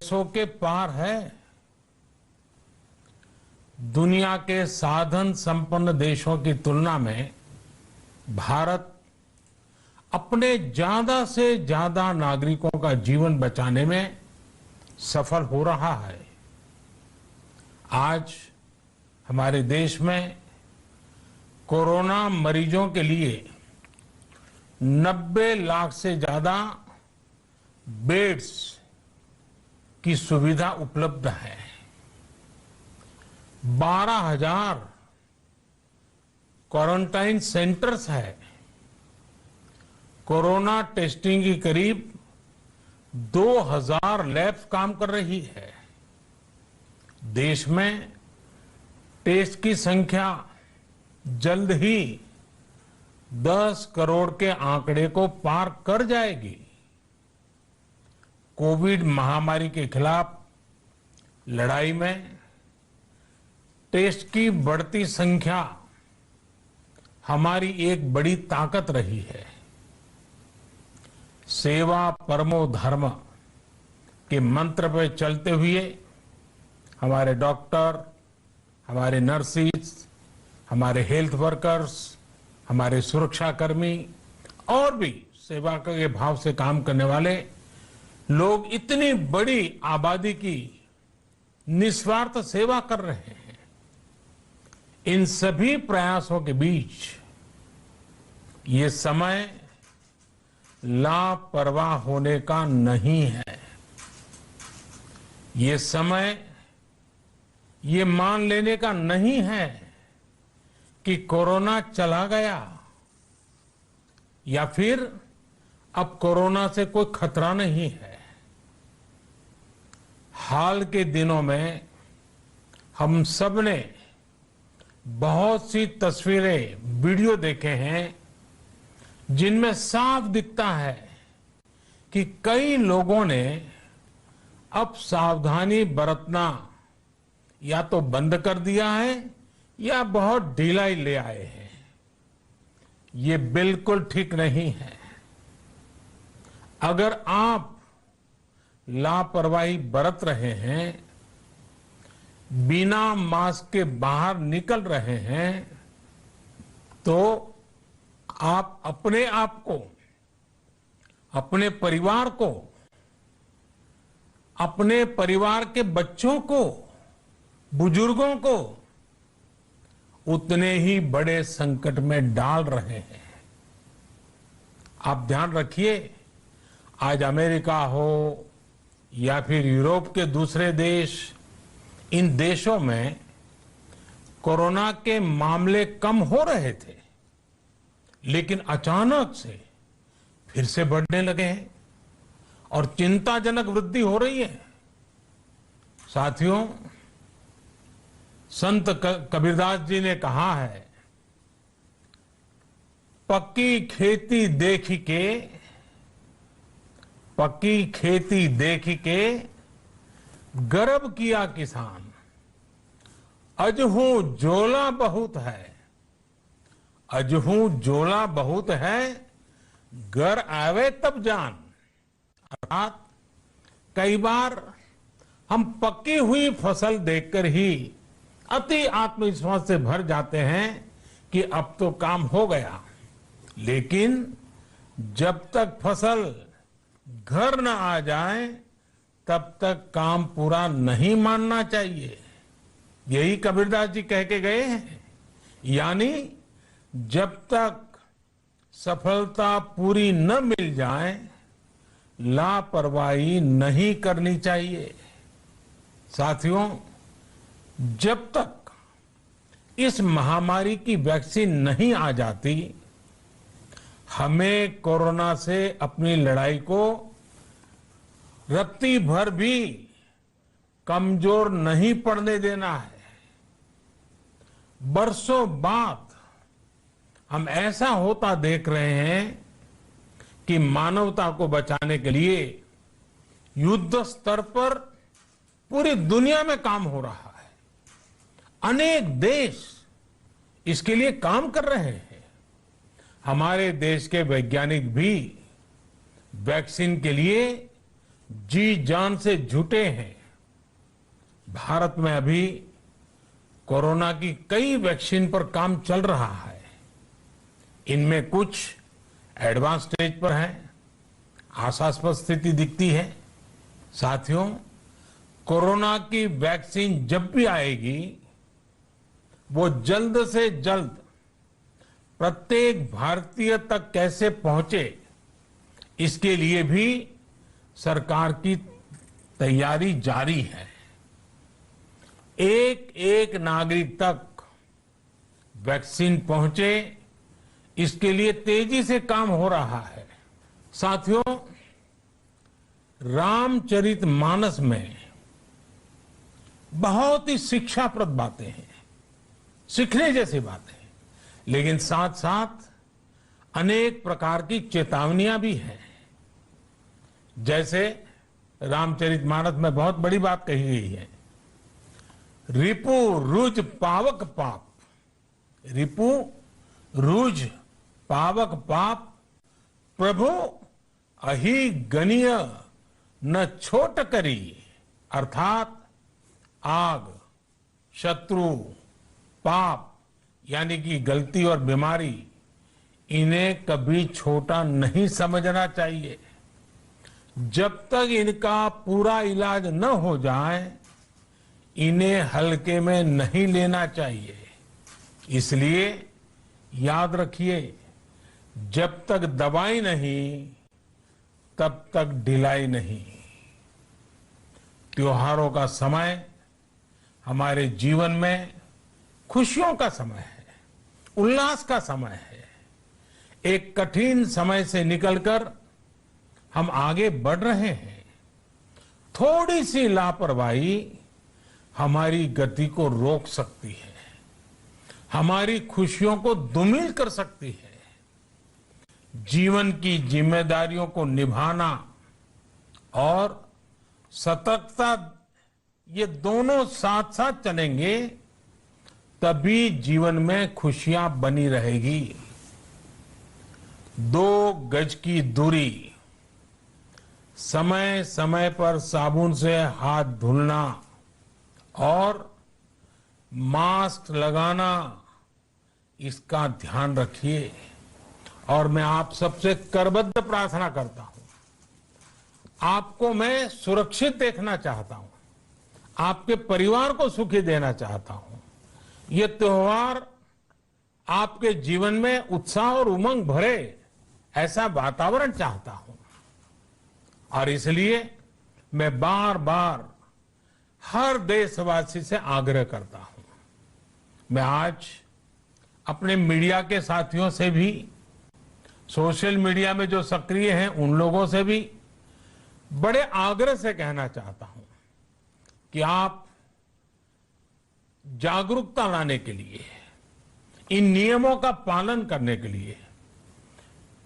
देशों के पार है। दुनिया के साधन संपन्न देशों की तुलना में भारत अपने ज्यादा से ज्यादा नागरिकों का जीवन बचाने में सफल हो रहा है। आज हमारे देश में कोरोना मरीजों के लिए 90 लाख से ज्यादा बेड्स की सुविधा उपलब्ध है। 12,000 क्वारंटाइन सेंटर्स है। कोरोना टेस्टिंग की करीब 2,000 लैब्स काम कर रही है। देश में टेस्ट की संख्या जल्द ही 10 करोड़ के आंकड़े को पार कर जाएगी। कोविड महामारी के खिलाफ लड़ाई में टेस्ट की बढ़ती संख्या हमारी एक बड़ी ताकत रही है। सेवा परमो धर्म के मंत्र पर चलते हुए हमारे डॉक्टर, हमारे नर्सिस, हमारे हेल्थ वर्कर्स, हमारे सुरक्षाकर्मी और भी सेवा के भाव से काम करने वाले लोग इतनी बड़ी आबादी की निस्वार्थ सेवा कर रहे हैं। इन सभी प्रयासों के बीच ये समय लापरवाह होने का नहीं है। ये समय ये मान लेने का नहीं है कि कोरोना चला गया या फिर अब कोरोना से कोई खतरा नहीं है। हाल के दिनों में हम सब ने बहुत सी तस्वीरें, वीडियो देखे हैं जिनमें साफ दिखता है कि कई लोगों ने अब सावधानी बरतना या तो बंद कर दिया है या बहुत ढिलाई ले आए हैं। ये बिल्कुल ठीक नहीं है। अगर आप लापरवाही बरत रहे हैं, बिना मास्क के बाहर निकल रहे हैं, तो आप अपने आप को, अपने परिवार को, अपने परिवार के बच्चों को, बुजुर्गों को उतने ही बड़े संकट में डाल रहे हैं। आप ध्यान रखिए, आज अमेरिका हो या फिर यूरोप के दूसरे देश, इन देशों में कोरोना के मामले कम हो रहे थे, लेकिन अचानक से फिर से बढ़ने लगे हैं और चिंताजनक वृद्धि हो रही है। साथियों, संत कबीरदास जी ने कहा है, पक्की खेती देख के गर्व किया किसान, अजहू जोला बहुत है, घर आवे तब जान। अर्थात कई बार हम पकी हुई फसल देखकर ही अति आत्मविश्वास से भर जाते हैं कि अब तो काम हो गया, लेकिन जब तक फसल घर न आ जाए तब तक काम पूरा नहीं मानना चाहिए। यही कबीरदास जी कह के गए हैं। यानी जब तक सफलता पूरी न मिल जाए, लापरवाही नहीं करनी चाहिए। साथियों, जब तक इस महामारी की वैक्सीन नहीं आ जाती, हमें कोरोना से अपनी लड़ाई को रत्ती भर भी कमजोर नहीं पड़ने देना है। बरसों बाद हम ऐसा होता देख रहे हैं कि मानवता को बचाने के लिए युद्ध स्तर पर पूरी दुनिया में काम हो रहा है। अनेक देश इसके लिए काम कर रहे हैं। हमारे देश के वैज्ञानिक भी वैक्सीन के लिए जी जान से जुटे हैं। भारत में अभी कोरोना की कई वैक्सीन पर काम चल रहा है। इनमें कुछ एडवांस स्टेज पर है, आशास्पद स्थिति दिखती है। साथियों, कोरोना की वैक्सीन जब भी आएगी वो जल्द से जल्द प्रत्येक भारतीय तक कैसे पहुंचे, इसके लिए भी सरकार की तैयारी जारी है। एक एक नागरिक तक वैक्सीन पहुंचे, इसके लिए तेजी से काम हो रहा है। साथियों, रामचरितमानस में बहुत ही शिक्षाप्रद बातें हैं, सीखने जैसी बातें हैं, लेकिन साथ साथ अनेक प्रकार की चेतावनियां भी हैं। जैसे रामचरितमानस में बहुत बड़ी बात कही गई है, रिपु रुज पावक पाप। रिपु रुज पावक पाप प्रभु अहि गनीय न छोट करी। अर्थात आग, शत्रु, पाप यानी कि गलती और बीमारी, इन्हें कभी छोटा नहीं समझना चाहिए। जब तक इनका पूरा इलाज न हो जाए, इन्हें हल्के में नहीं लेना चाहिए। इसलिए याद रखिए, जब तक दवाई नहीं तब तक ढिलाई नहीं। त्योहारों का समय हमारे जीवन में खुशियों का समय है, उल्लास का समय है। एक कठिन समय से निकलकर हम आगे बढ़ रहे हैं। थोड़ी सी लापरवाही हमारी गति को रोक सकती है, हमारी खुशियों को धूमिल कर सकती है। जीवन की जिम्मेदारियों को निभाना और सतर्कता, ये दोनों साथ साथ चलेंगे, तभी जीवन में खुशियां बनी रहेगी। 2 गज की दूरी, समय समय पर साबुन से हाथ धुलना और मास्क लगाना, इसका ध्यान रखिए। और मैं आप सबसे करबद्ध प्रार्थना करता हूं, आपको मैं सुरक्षित देखना चाहता हूं, आपके परिवार को सुखी देना चाहता हूं। ये त्योहार आपके जीवन में उत्साह और उमंग भरे, ऐसा वातावरण चाहता हूं। और इसलिए मैं बार बार हर देशवासी से आग्रह करता हूं। मैं आज अपने मीडिया के साथियों से भी, सोशल मीडिया में जो सक्रिय हैं उन लोगों से भी बड़े आग्रह से कहना चाहता हूं कि आप जागरूकता लाने के लिए, इन नियमों का पालन करने के लिए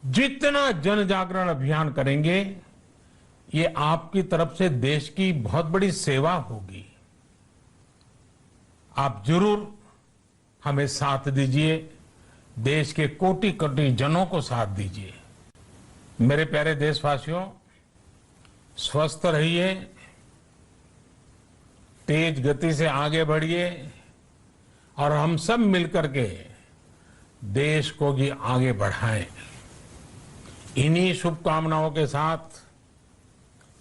जितना जन जागरण अभियान करेंगे, ये आपकी तरफ से देश की बहुत बड़ी सेवा होगी। आप जरूर हमें साथ दीजिए, देश के कोटि कोटि जनों को साथ दीजिए। मेरे प्यारे देशवासियों, स्वस्थ रहिए, तेज गति से आगे बढ़िए और हम सब मिलकर के देश को भी आगे बढ़ाएं। इन्हीं शुभकामनाओं के साथ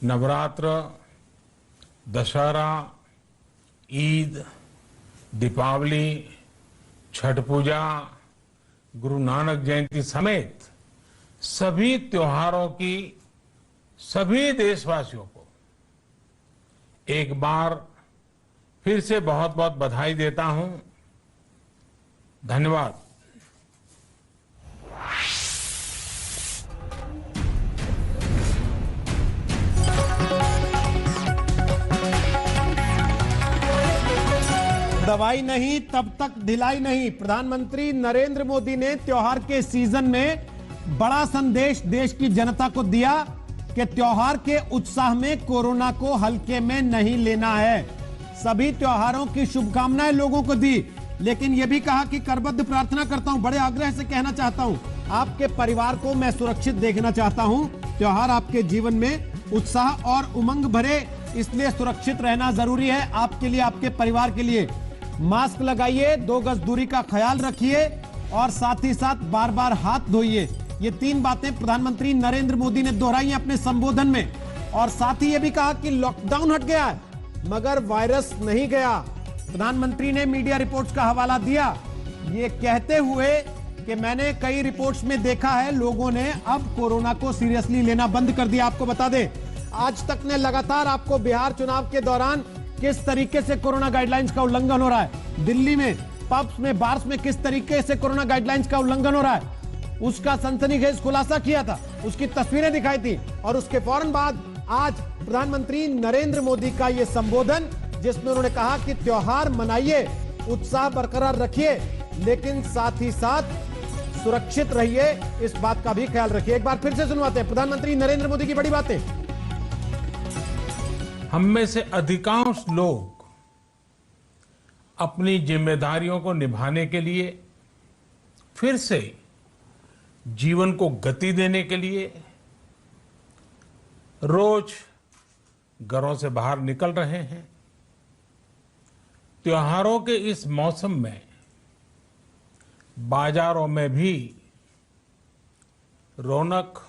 नवरात्र, दशहरा, ईद, दीपावली, छठ पूजा, गुरु नानक जयंती समेत सभी त्योहारों की सभी देशवासियों को एक बार फिर से बहुत बहुत बधाई देता हूं। धन्यवाद। दवाई नहीं तब तक ढिलाई नहीं। प्रधानमंत्री नरेंद्र मोदी ने त्योहार के सीजन में बड़ा संदेश देश की जनता को दिया कि त्योहार के उत्साह में कोरोना को हल्के में नहीं लेना है। सभी त्योहारों की शुभकामनाएं लोगों को दी, लेकिन यह भी कहा कि करबद्ध प्रार्थना करता हूं, बड़े आग्रह से कहना चाहता हूं, आपके परिवार को मैं सुरक्षित देखना चाहता हूं। त्योहार आपके जीवन में उत्साह और उमंग भरे, इसलिए सुरक्षित रहना जरूरी है आपके लिए, आपके परिवार के लिए। मास्क लगाइए, 2 गज दूरी का ख्याल रखिए और साथ ही साथ बार बार हाथ धोइए। ये 3 बातें प्रधानमंत्री नरेंद्र मोदी ने दोहराई अपने संबोधन में। और साथ ही ये भी कहा कि लॉकडाउन हट गया है मगर वायरस नहीं गया। प्रधानमंत्री ने मीडिया रिपोर्ट्स का हवाला दिया ये कहते हुए कि मैंने कई रिपोर्ट्स में देखा है लोगों ने अब कोरोना को सीरियसली लेना बंद कर दिया। आपको बता दें, आज तक ने लगातार आपको बिहार चुनाव के दौरान किस तरीके से कोरोना गाइडलाइंस का उल्लंघन हो रहा है, दिल्ली में पब्स में बार्स में किस तरीके से कोरोना गाइडलाइंस का उल्लंघन हो रहा है, उसका सनसनीखेज खुलासा किया था, उसकी तस्वीरें दिखाई थी। और उसके फौरन बाद आज प्रधानमंत्री नरेंद्र मोदी का यह संबोधन, जिसमें उन्होंने कहा कि त्योहार मनाइए, उत्साह बरकरार रखिए, लेकिन साथ ही साथ सुरक्षित रहिए, इस बात का भी ख्याल रखिए। एक बार फिर से सुनवाते हैं प्रधानमंत्री नरेंद्र मोदी की बड़ी बातें। हम में से अधिकांश लोग अपनी जिम्मेदारियों को निभाने के लिए, फिर से जीवन को गति देने के लिए रोज घरों से बाहर निकल रहे हैं। त्योहारों के इस मौसम में बाजारों में भी रौनक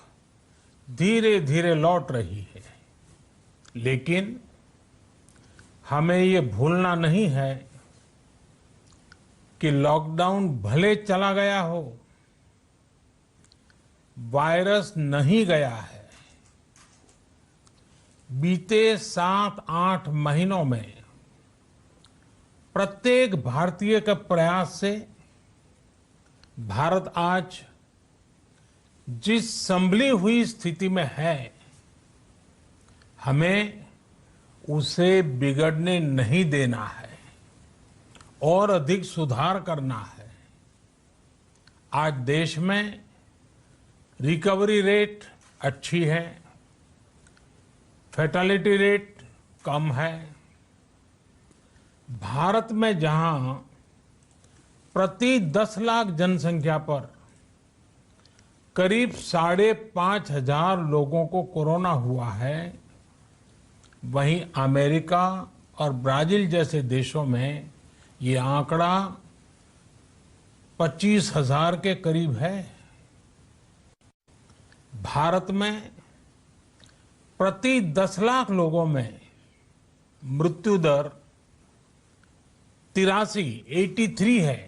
धीरे धीरे लौट रही है, लेकिन हमें ये भूलना नहीं है कि लॉकडाउन भले चला गया हो, वायरस नहीं गया है। बीते 7-8 महीनों में प्रत्येक भारतीय के प्रयास से भारत आज जिस संभली हुई स्थिति में है, हमें उसे बिगड़ने नहीं देना है और अधिक सुधार करना है। आज देश में रिकवरी रेट अच्छी है, फैटेलिटी रेट कम है। भारत में जहां प्रति 10 लाख जनसंख्या पर करीब 5,500 लोगों को कोरोना हुआ है, वहीं अमेरिका और ब्राजील जैसे देशों में ये आंकड़ा 25,000 के करीब है। भारत में प्रति 10 लाख लोगों में मृत्यु दर 83 है,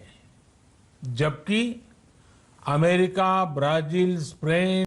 जबकि अमेरिका, ब्राजील, स्पेन